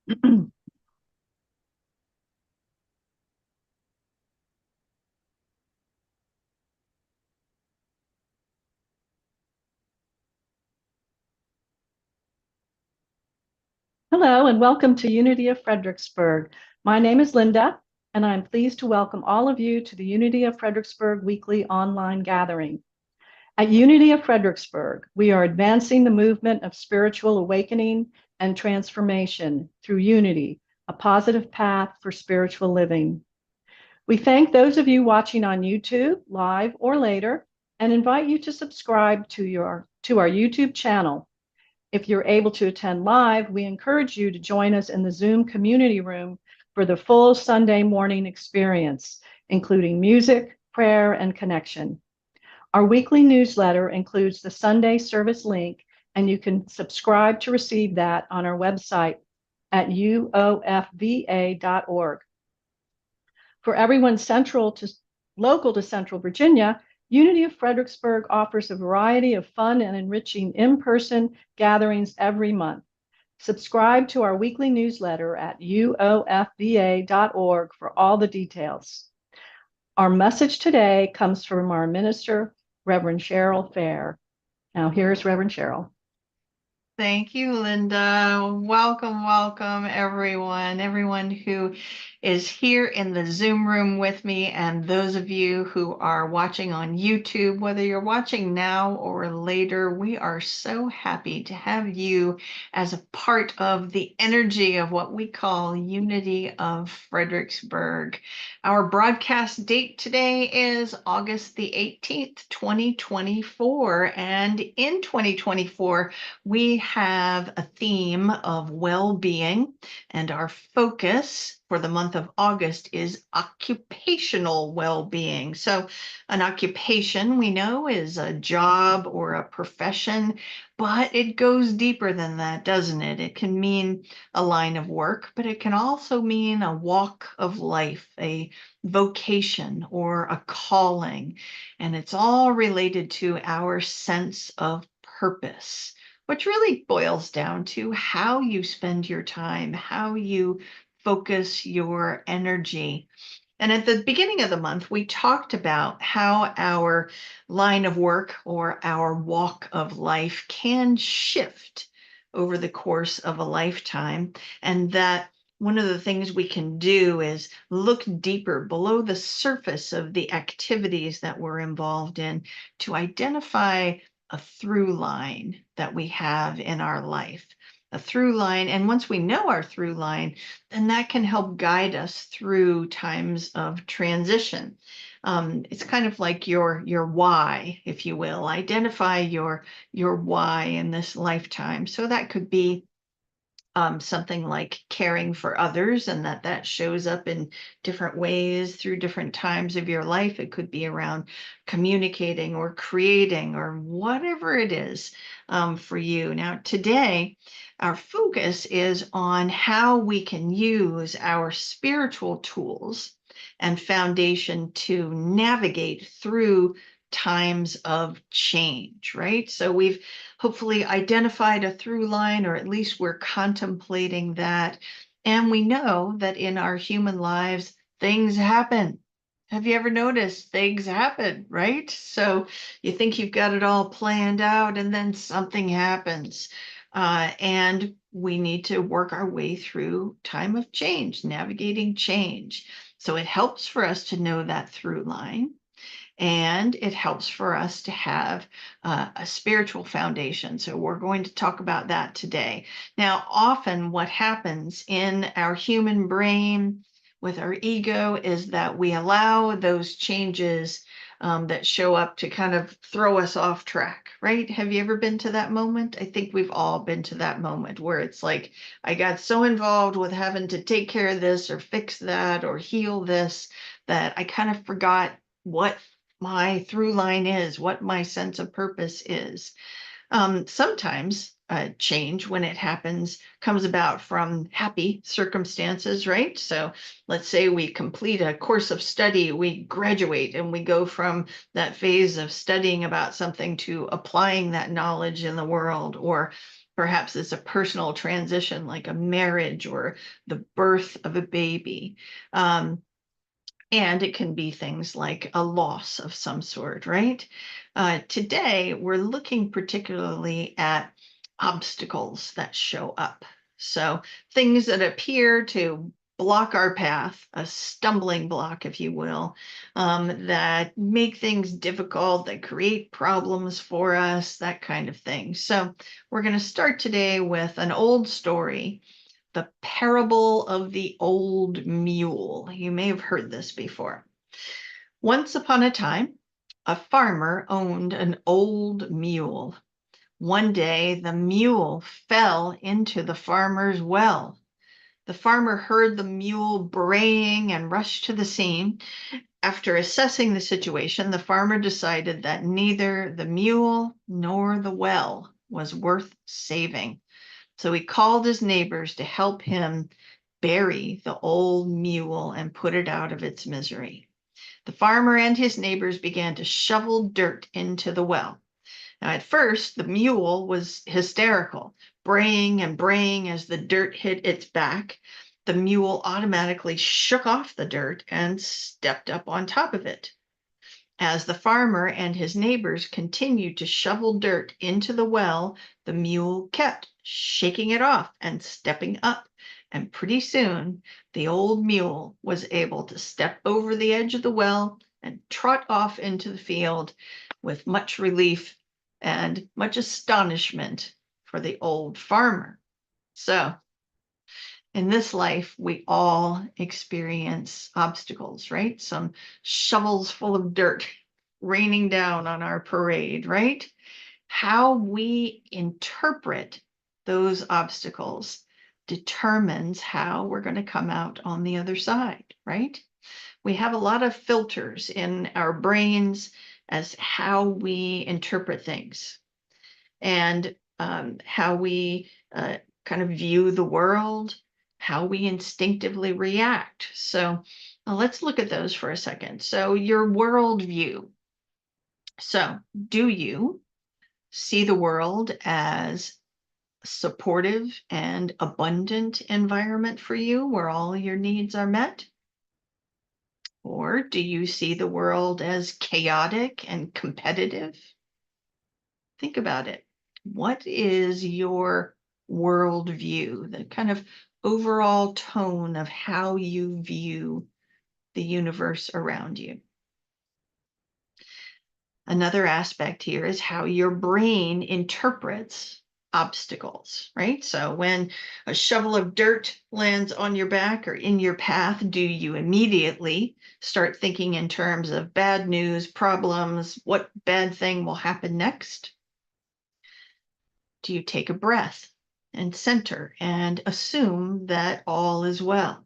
Hello and welcome to Unity of Fredericksburg. My name is Linda, and I'm pleased to welcome all of you to the Unity of Fredericksburg weekly online gathering. At Unity of Fredericksburg, we are advancing the movement of spiritual awakening and transformation through unity, a positive path for spiritual living. We thank those of you watching on YouTube, live or later, and invite you to subscribe to our YouTube channel. If you're able to attend live, we encourage you to join us in the Zoom community room for the full Sunday morning experience, including music, prayer, and connection. Our weekly newsletter includes the Sunday service link, and you can subscribe to receive that on our website at uofva.org. For everyone local to Central Virginia, Unity of Fredericksburg offers a variety of fun and enriching in-person gatherings every month. Subscribe to our weekly newsletter at uofva.org for all the details. Our message today comes from our minister, Reverend Cheryl Fair. Now here's Reverend Cheryl. Thank you, Linda. Welcome, everyone who is here in the Zoom room with me, and those of you who are watching on YouTube, whether you're watching now or later, we are so happy to have you as a part of the energy of what we call Unity of Fredericksburg. Our broadcast date today is August the 18th, 2024, and in 2024, we have a theme of well-being, and our focus for the month of August is occupational well-being. So an occupation, we know, is a job or a profession, but it goes deeper than that, doesn't it? It can mean a line of work, but it can also mean a walk of life, a vocation, or a calling. And it's all related to our sense of purpose, which really boils down to how you spend your time, how you focus your energy. And at the beginning of the month, we talked about how our line of work or our walk of life can shift over the course of a lifetime, and that one of the things we can do is look deeper below the surface of the activities that we're involved in to identify a through line that we have in our life, a through line. And once we know our through line, then that can help guide us through times of transition. It's kind of like your why, if you will. Identify your why in this lifetime. So that could be something like caring for others, and that shows up in different ways through different times of your life. It could be around communicating or creating or whatever it is for you. Now, today, our focus is on how we can use our spiritual tools and foundation to navigate through times of change, right? So we've hopefully identified a through line, or at least we're contemplating that. And we know that in our human lives, things happen. Have you ever noticed things happen, right? So you think you've got it all planned out, and then something happens. And we need to work our way through time of change, navigating change. So it helps for us to know that through line. And it helps for us to have a spiritual foundation. So we're going to talk about that today. Now, often what happens in our human brain with our ego is that we allow those changes that show up to kind of throw us off track, right? Have you ever been to that moment? I think we've all been to that moment where it's like, I got so involved with having to take care of this or fix that or heal this that I kind of forgot what my through line is, what my sense of purpose is. Sometimes change, when it happens, comes about from happy circumstances, right? So let's say we complete a course of study, we graduate, and we go from that phase of studying about something to applying that knowledge in the world. Or Perhaps it's a personal transition like a marriage or the birth of a baby. And it can be things like a loss of some sort, right? Today, we're looking particularly at obstacles that show up. So things that appear to block our path, a stumbling block, if you will, that make things difficult, that create problems for us, that kind of thing. So we're going to start today with an old story, the parable of the old mule. You may have heard this before. Once upon a time, a farmer owned an old mule. One day, the mule fell into the farmer's well. The farmer heard the mule braying and rushed to the scene. After assessing the situation, the farmer decided that neither the mule nor the well was worth saving. So he called his neighbors to help him bury the old mule and put it out of its misery. The farmer and his neighbors began to shovel dirt into the well. Now, at first, the mule was hysterical, braying and braying as the dirt hit its back. The mule automatically shook off the dirt and stepped up on top of it. As the farmer and his neighbors continued to shovel dirt into the well, the mule kept shaking it off and stepping up. And pretty soon, the old mule was able to step over the edge of the well and trot off into the field with much relief and much astonishment for the old farmer. So, in this life, we all experience obstacles, right? Some shovels full of dirt raining down on our parade, right? How we interpret those obstacles determines how we're going to come out on the other side, right? We have a lot of filters in our brains as how we interpret things and how we kind of view the world, how we instinctively react. So let's look at those for a second. So your worldview. So do you see the world as supportive and abundant environment for you where all your needs are met? Or do you see the world as chaotic and competitive? Think about it. What is your worldview, the kind of overall tone of how you view the universe around you? Another aspect here is how your brain interprets obstacles, right? So when a shovel of dirt lands on your back or in your path, do you immediately start thinking in terms of bad news, problems, what bad thing will happen next? Do you take a breath and center and assume that all is well,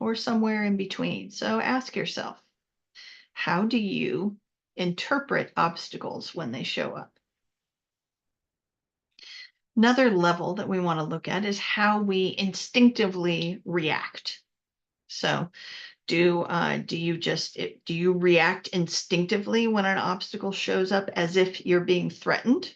or somewhere in between? So ask yourself, how do you interpret obstacles when they show up? Another level that we want to look at is how we instinctively react. So do you react instinctively when an obstacle shows up as if you're being threatened?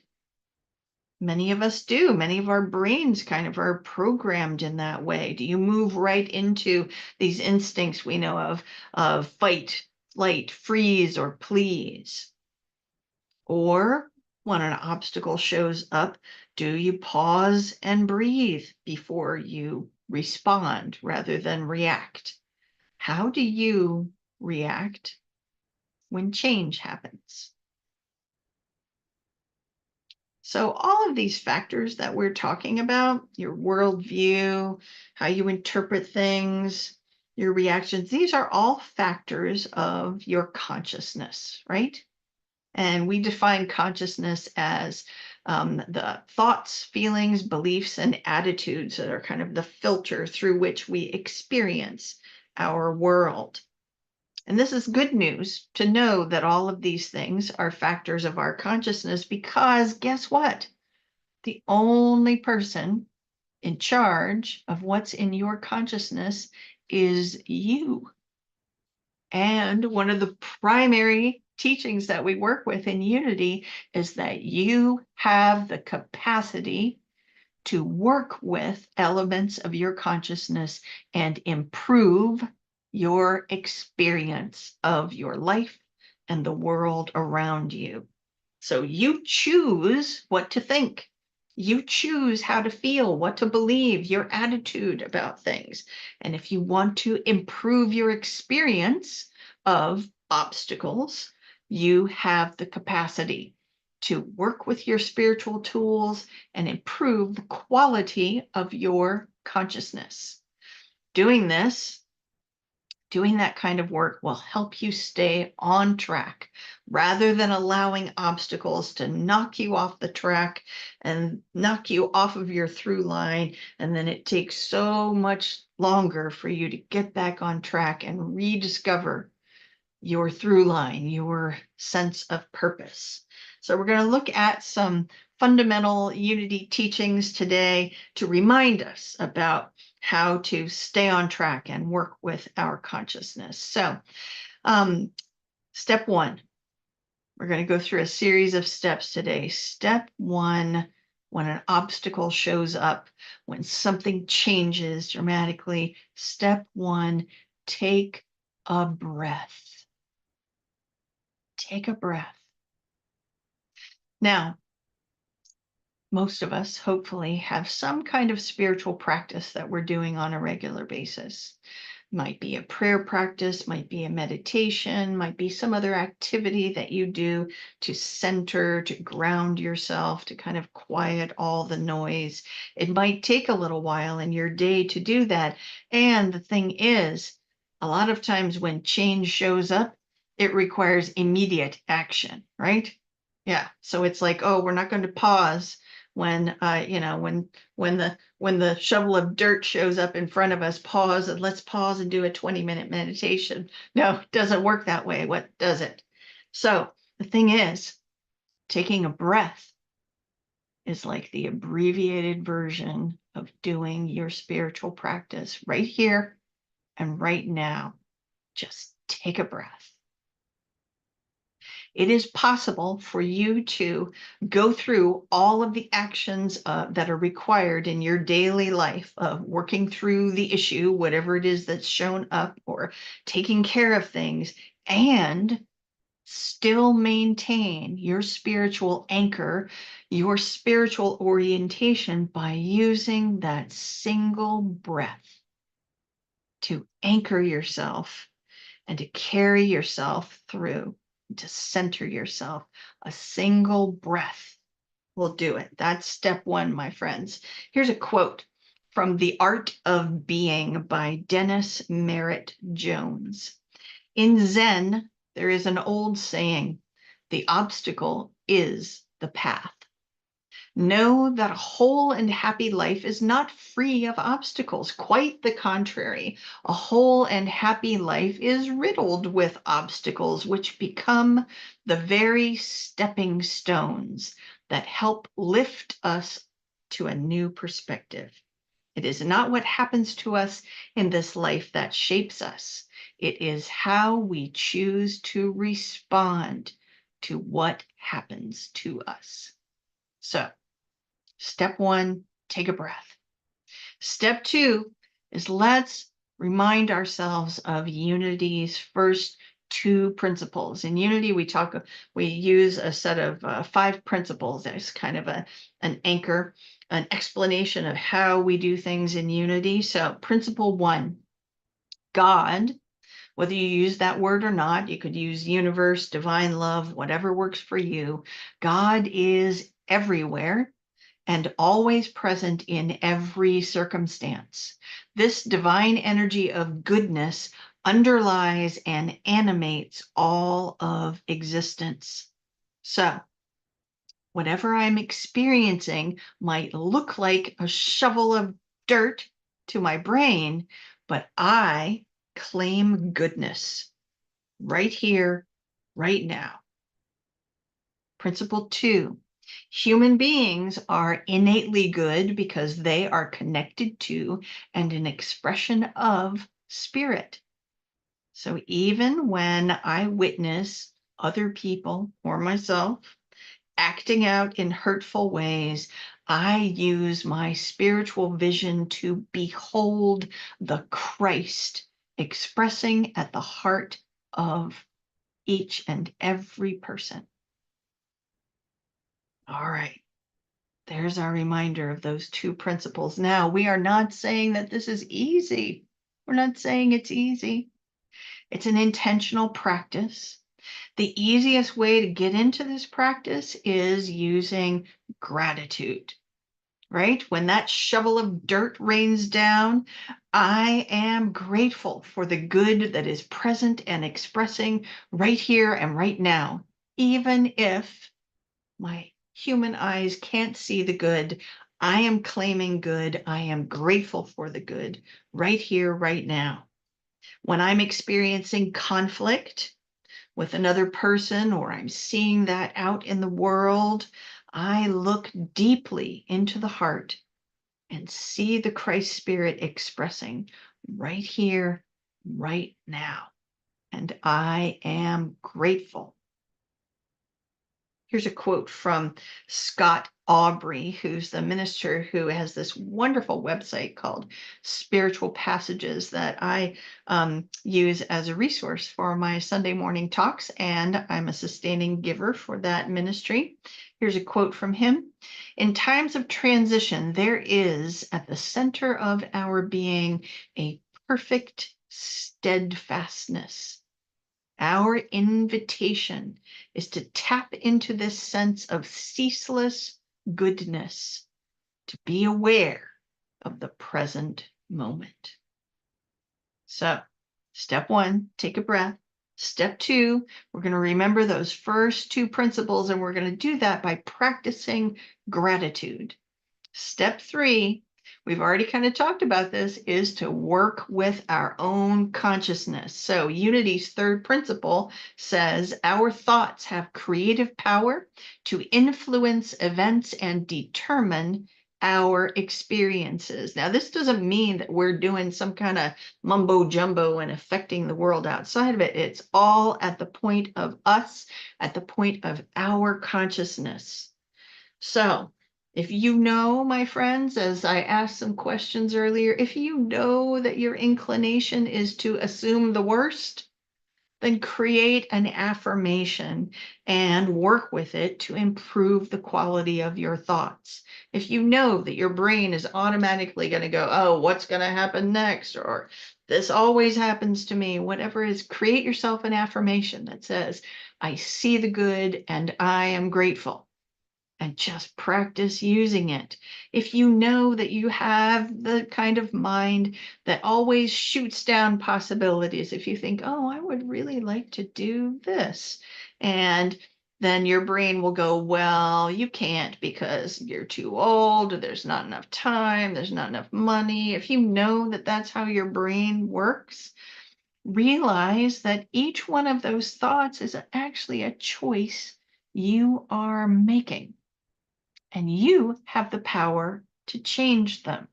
Many of us do. Many of our brains kind of are programmed in that way. Do you move right into these instincts we know of fight, flight, freeze, or please? Or when an obstacle shows up, do you pause and breathe before you respond rather than react? How do you react when change happens? So all of these factors that we're talking about, your worldview, how you interpret things, your reactions, these are all factors of your consciousness, right? And we define consciousness as the thoughts, feelings, beliefs, and attitudes that are kind of the filter through which we experience our world. And this is good news to know that all of these things are factors of our consciousness, because guess what? The only person in charge of what's in your consciousness is you. And one of the primary teachings that we work with in Unity is that you have the capacity to work with elements of your consciousness and improve your experience of your life and the world around you. So you choose what to think. You choose how to feel, what to believe, your attitude about things. And if you want to improve your experience of obstacles, you have the capacity to work with your spiritual tools and improve the quality of your consciousness. Doing this, doing that kind of work will help you stay on track rather than allowing obstacles to knock you off the track and knock you off of your through line. And then it takes so much longer for you to get back on track and rediscover your through line, your sense of purpose. So we're going to look at some fundamental unity teachings today to remind us about how to stay on track and work with our consciousness. So step one, we're going to go through a series of steps today. Step one, when an obstacle shows up, when something changes dramatically, step one, take a breath. Take a breath. Now, most of us hopefully have some kind of spiritual practice that we're doing on a regular basis. Might be a prayer practice, might be a meditation, might be some other activity that you do to center, to ground yourself, to kind of quiet all the noise. It might take a little while in your day to do that. And the thing is, a lot of times when change shows up, it requires immediate action, right? Yeah. So it's like, oh, we're not going to pause when when the shovel of dirt shows up in front of us, pause and let's pause and do a 20-minute meditation. No, it doesn't work that way. What does it? So the thing is, taking a breath is like the abbreviated version of doing your spiritual practice right here and right now. Just take a breath. It is possible for you to go through all of the actions that are required in your daily life of working through the issue, whatever it is that's shown up, or taking care of things, and still maintain your spiritual anchor, your spiritual orientation by using that single breath to anchor yourself and to carry yourself through, to center yourself. A single breath will do it. That's step one, my friends. Here's a quote from The Art of Being by Dennis Merritt Jones. In Zen, there is an old saying, the obstacle is the path. Know that a whole and happy life is not free of obstacles. Quite the contrary. A whole and happy life is riddled with obstacles, which become the very stepping stones that help lift us to a new perspective. It is not what happens to us in this life that shapes us. It is how we choose to respond to what happens to us. So, step one, take a breath. Step two is let's remind ourselves of Unity's first two principles. In Unity, we use a set of 5 principles as kind of an anchor, an explanation of how we do things in Unity. So principle 1, God, whether you use that word or not, you could use universe, divine love, whatever works for you. God is everywhere and always present in every circumstance. This divine energy of goodness underlies and animates all of existence. So, whatever I'm experiencing might look like a shovel of dirt to my brain, but I claim goodness right here, right now. Principle 2, human beings are innately good because they are connected to and an expression of spirit. So even when I witness other people or myself acting out in hurtful ways, I use my spiritual vision to behold the Christ expressing at the heart of each and every person. All right. There's our reminder of those two principles. Now, we are not saying that this is easy. We're not saying it's easy. It's an intentional practice. The easiest way to get into this practice is using gratitude, right? When that shovel of dirt rains down, I am grateful for the good that is present and expressing right here and right now, even if my human eyes can't see the good. I am claiming good. I am grateful for the good right here, right now. When I'm experiencing conflict with another person, or I'm seeing that out in the world, I look deeply into the heart and see the Christ Spirit expressing right here, right now. And I am grateful. Here's a quote from Scott Aubrey, who's the minister who has this wonderful website called Spiritual Passages that I use as a resource for my Sunday morning talks, and I'm a sustaining giver for that ministry. Here's a quote from him. In times of transition, there is at the center of our being a perfect steadfastness. Our invitation is to tap into this sense of ceaseless goodness, to be aware of the present moment. So, step one, take a breath. Step two, we're going to remember those first two principles, and we're going to do that by practicing gratitude. Step three, we've already kind of talked about this, is to work with our own consciousness. So Unity's third principle says our thoughts have creative power to influence events and determine our experiences. Now, this doesn't mean that we're doing some kind of mumbo jumbo and affecting the world outside of it. It's all at the point of us, at the point of our consciousness. So, if you know, my friends, as I asked some questions earlier, if you know that your inclination is to assume the worst, then create an affirmation and work with it to improve the quality of your thoughts. If you know that your brain is automatically going to go, oh, what's going to happen next? Or this always happens to me, whatever it is, create yourself an affirmation that says, I see the good and I am grateful. And just practice using it. If you know that you have the kind of mind that always shoots down possibilities, if you think, oh, I would really like to do this, and then your brain will go, well, you can't because you're too old, there's not enough time, there's not enough money. If you know that that's how your brain works, realize that each one of those thoughts is actually a choice you are making. And you have the power to change them,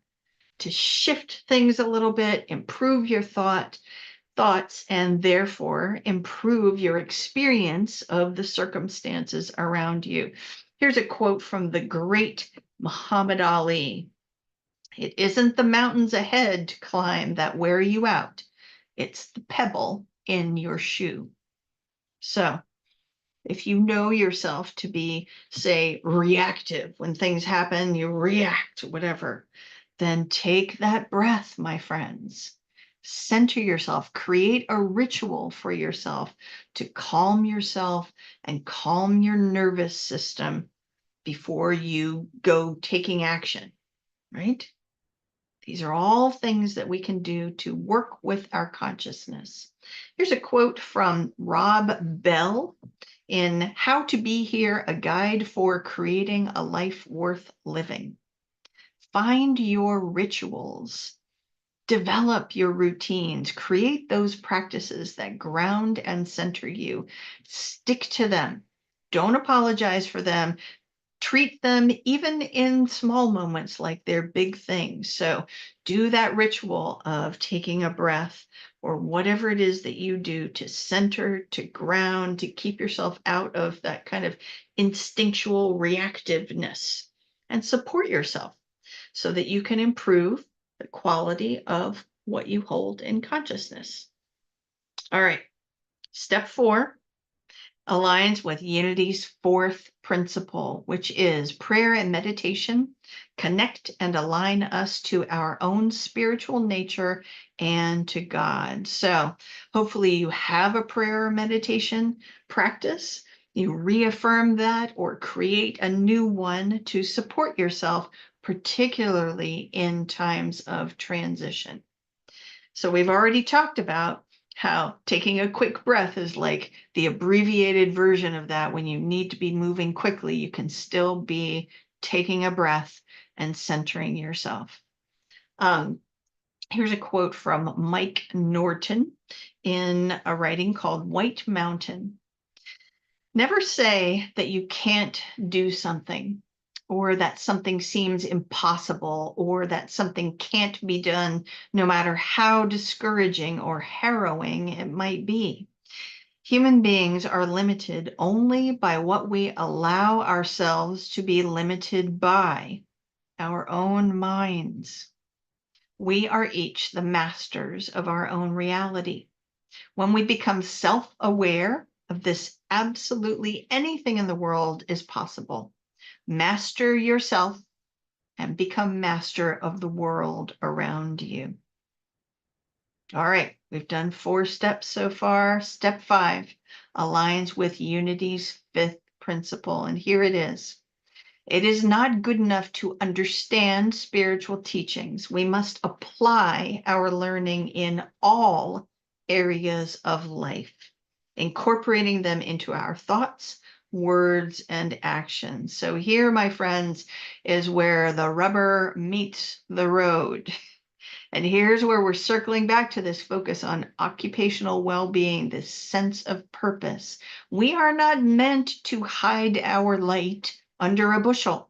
to shift things a little bit, improve your thoughts, and therefore improve your experience of the circumstances around you. Here's a quote from the great Muhammad Ali. It isn't the mountains ahead to climb that wear you out. It's the pebble in your shoe. So if you know yourself to be, say, reactive, when things happen, you react, whatever, then take that breath, my friends. Center yourself, create a ritual for yourself to calm yourself and calm your nervous system before you go taking action, right? These are all things that we can do to work with our consciousness. Here's a quote from Rob Bell in How to Be Here, a guide for creating a life worth living. Find your rituals, develop your routines, create those practices that ground and center you. Stick to them. Don't apologize for them. Treat them even in small moments like they're big things. So do that ritual of taking a breath or whatever it is that you do to center, to ground, to keep yourself out of that kind of instinctual reactiveness, and support yourself so that you can improve the quality of what you hold in consciousness. All right, step 4 aligns with Unity's 4th principle, which is prayer and meditation connect and align us to our own spiritual nature and to God. So hopefully you have a prayer or meditation practice. You reaffirm that or create a new one to support yourself, particularly in times of transition. So we've already talked about how taking a quick breath is like the abbreviated version of that. When you need to be moving quickly, you can still be taking a breath and centering yourself. Here's a quote from Mike Norton in a writing called White Mountain. Never say that you can't do something, or that something seems impossible, or that something can't be done, no matter how discouraging or harrowing it might be. Human beings are limited only by what we allow ourselves to be limited by, our own minds. We are each the masters of our own reality. When we become self-aware of this, absolutely anything in the world is possible. Master yourself and become master of the world around you. All right, we've done 4 steps so far. Step 5 aligns with Unity's 5th principle, and here it is. It is not good enough to understand spiritual teachings. We must apply our learning in all areas of life, incorporating them into our thoughts, words, and actions. So here, my friends, is where the rubber meets the road. And here's where we're circling back to this focus on occupational well-being, this sense of purpose. We are not meant to hide our light under a bushel.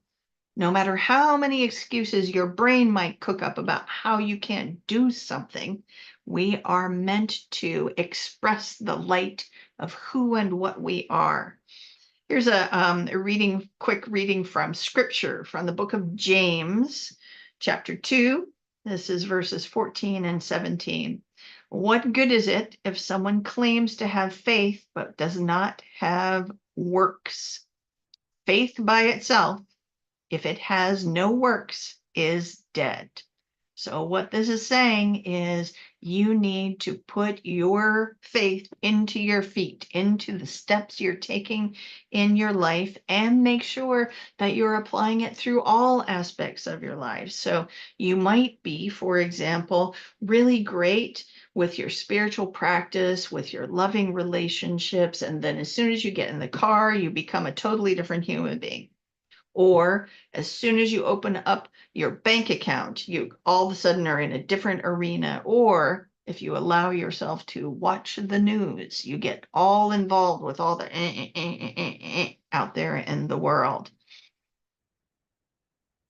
No matter how many excuses your brain might cook up about how you can't do something, we are meant to express the light of who and what we are. Here's a quick reading from Scripture from the book of James, chapter 2. This is verses 14 and 17. What good is it if someone claims to have faith but does not have works? Faith by itself, if it has no works, is dead. So what this is saying is you need to put your faith into your feet, into the steps you're taking in your life, and make sure that you're applying it through all aspects of your life. So you might be, for example, really great with your spiritual practice, with your loving relationships, and then as soon as you get in the car, you become a totally different human being. Or as soon as you open up your bank account, you all of a sudden are in a different arena. Or if you allow yourself to watch the news, you get all involved with all the out there in the world.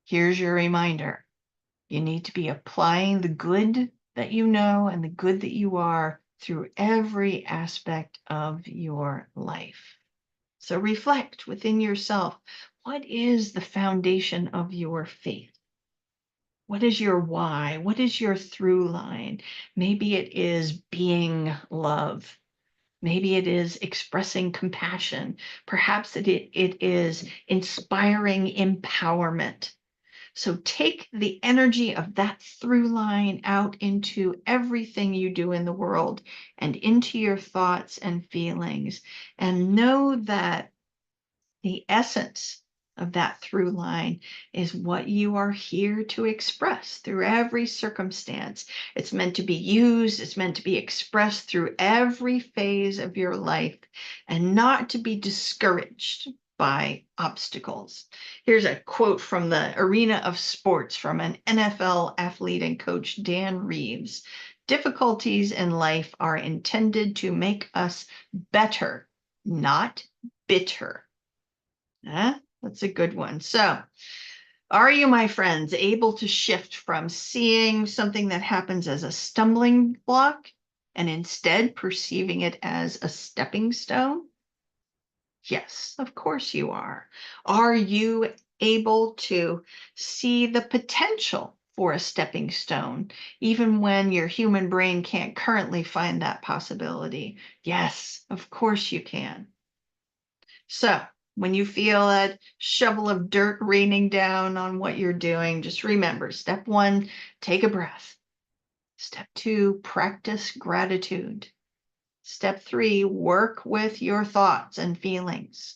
Here's your reminder. You need to be applying the good that you know and the good that you are through every aspect of your life. So reflect within yourself. What is the foundation of your faith? What is your why? What is your through line? Maybe it is being love. Maybe it is expressing compassion. Perhaps it is inspiring empowerment. So take the energy of that through line out into everything you do in the world and into your thoughts and feelings, and know that the essence of that through line is what you are here to express through every circumstance. It's meant to be used, it's meant to be expressed through every phase of your life, and not to be discouraged by obstacles. Here's a quote from the arena of sports from an NFL athlete and coach, Dan Reeves. Difficulties in life are intended to make us better, not bitter. That's a good one. So, are you, my friends, able to shift from seeing something that happens as a stumbling block and instead perceiving it as a stepping stone? Yes, of course you are. Are you able to see the potential for a stepping stone, even when your human brain can't currently find that possibility? Yes, of course you can. So, when you feel that shovel of dirt raining down on what you're doing, just remember step one, take a breath. Step two, practice gratitude. Step three, work with your thoughts and feelings.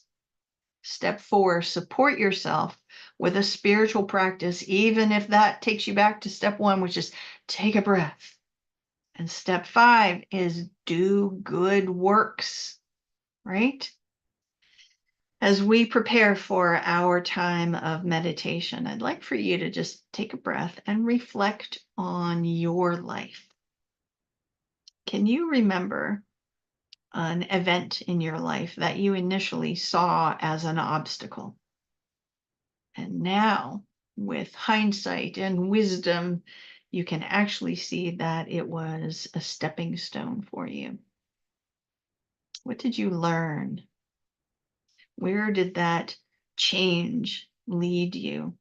Step four, support yourself with a spiritual practice, even if that takes you back to step one, which is take a breath. And step five is do good works, right? As we prepare for our time of meditation, I'd like for you to just take a breath and reflect on your life. Can you remember an event in your life that you initially saw as an obstacle? And now, with hindsight and wisdom, you can actually see that it was a stepping stone for you. What did you learn? Where did that change lead you?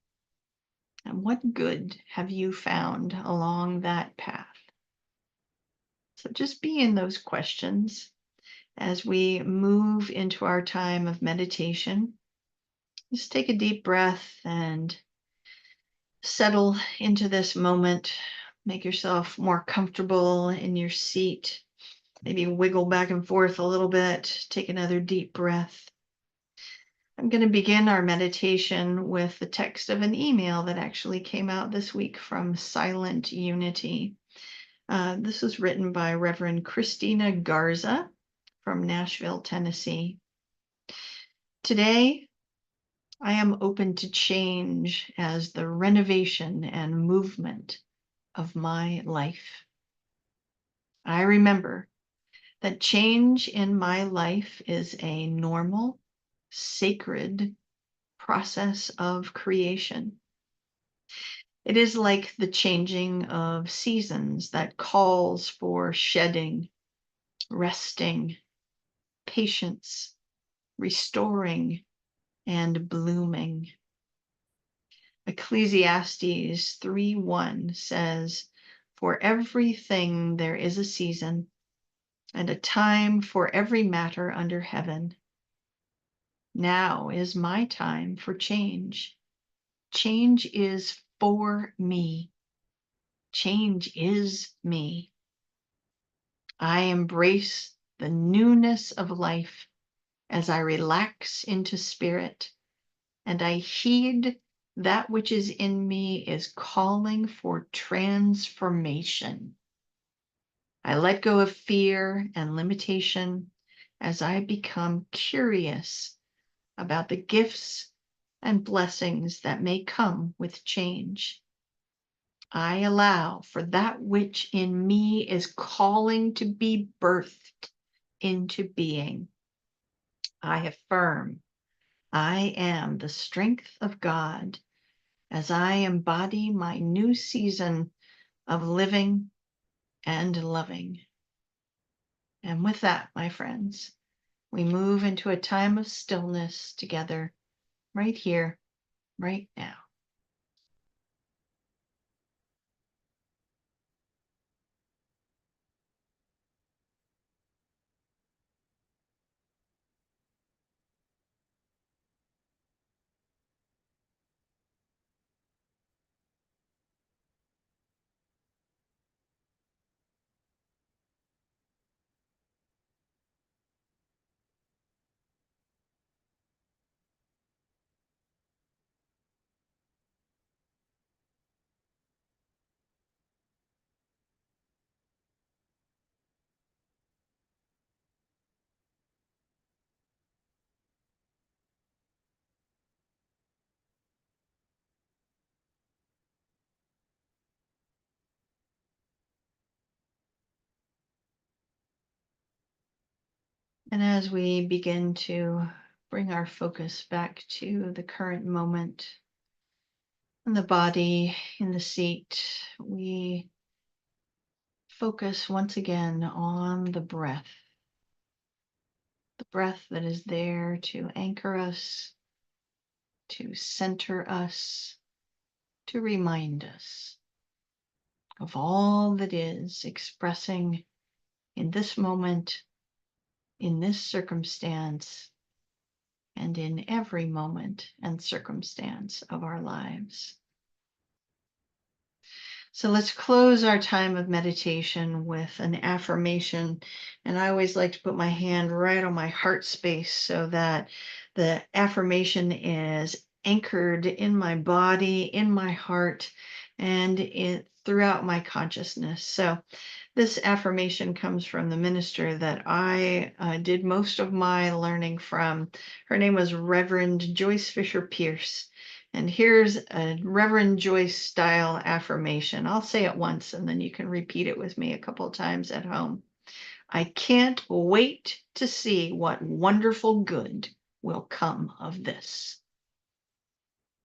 And what good have you found along that path? So just be in those questions as we move into our time of meditation. Just take a deep breath and settle into this moment. Make yourself more comfortable in your seat. Maybe wiggle back and forth a little bit. Take another deep breath. I'm going to begin our meditation with the text of an email that actually came out this week from Silent Unity. This was written by Reverend Christina Garza from Nashville, Tennessee. Today, I am open to change as the renovation and movement of my life. I remember that change in my life is a normal, sacred process of creation. It is like the changing of seasons that calls for shedding, resting, patience, restoring, and blooming. Ecclesiastes 3:1 says, "For everything there is a season, and a time for every matter under heaven. Now is my time for change. Change is for me. Change is me. I embrace the newness of life as I relax into spirit, and I heed that which is in me is calling for transformation. I let go of fear and limitation as I become curious about the gifts and blessings that may come with change. I allow for that which in me is calling to be birthed into being. I affirm I am the strength of God as I embody my new season of living and loving." And with that, my friends, we move into a time of stillness together, right here, right now. And as we begin to bring our focus back to the current moment, in the body, in the seat, we focus once again on the breath that is there to anchor us, to center us, to remind us of all that is expressing in this moment, in this circumstance, and in every moment and circumstance of our lives. So let's close our time of meditation with an affirmation. And I always like to put my hand right on my heart space so that the affirmation is anchored in my body, in my heart, and throughout my consciousness. So this affirmation comes from the minister that I did most of my learning from. Her name was Reverend Joyce Fisher Pierce. And here's a Reverend Joyce style affirmation. I'll say it once and then you can repeat it with me a couple times at home. I can't wait to see what wonderful good will come of this.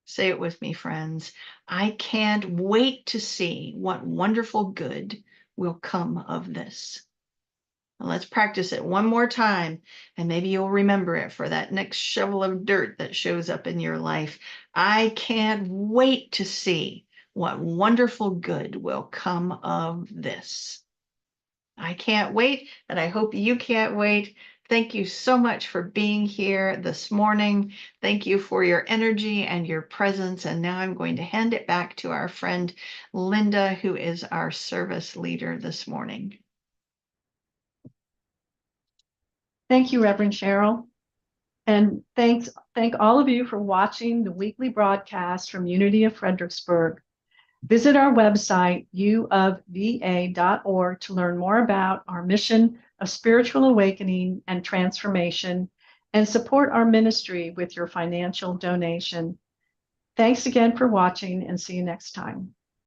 Say it with me, friends. I can't wait to see what wonderful good will come of this. And let's practice it one more time, and maybe you'll remember it for that next shovel of dirt that shows up in your life. I can't wait to see what wonderful good will come of this. I can't wait, and I hope you can't wait. Thank you so much for being here this morning. Thank you for your energy and your presence. And now I'm going to hand it back to our friend Linda, who is our service leader this morning. Thank you, Reverend Cheryl. And thank all of you for watching the weekly broadcast from Unity of Fredericksburg. Visit our website, uofva.org, to learn more about our mission of spiritual awakening and transformation, and support our ministry with your financial donation. Thanks again for watching, and see you next time.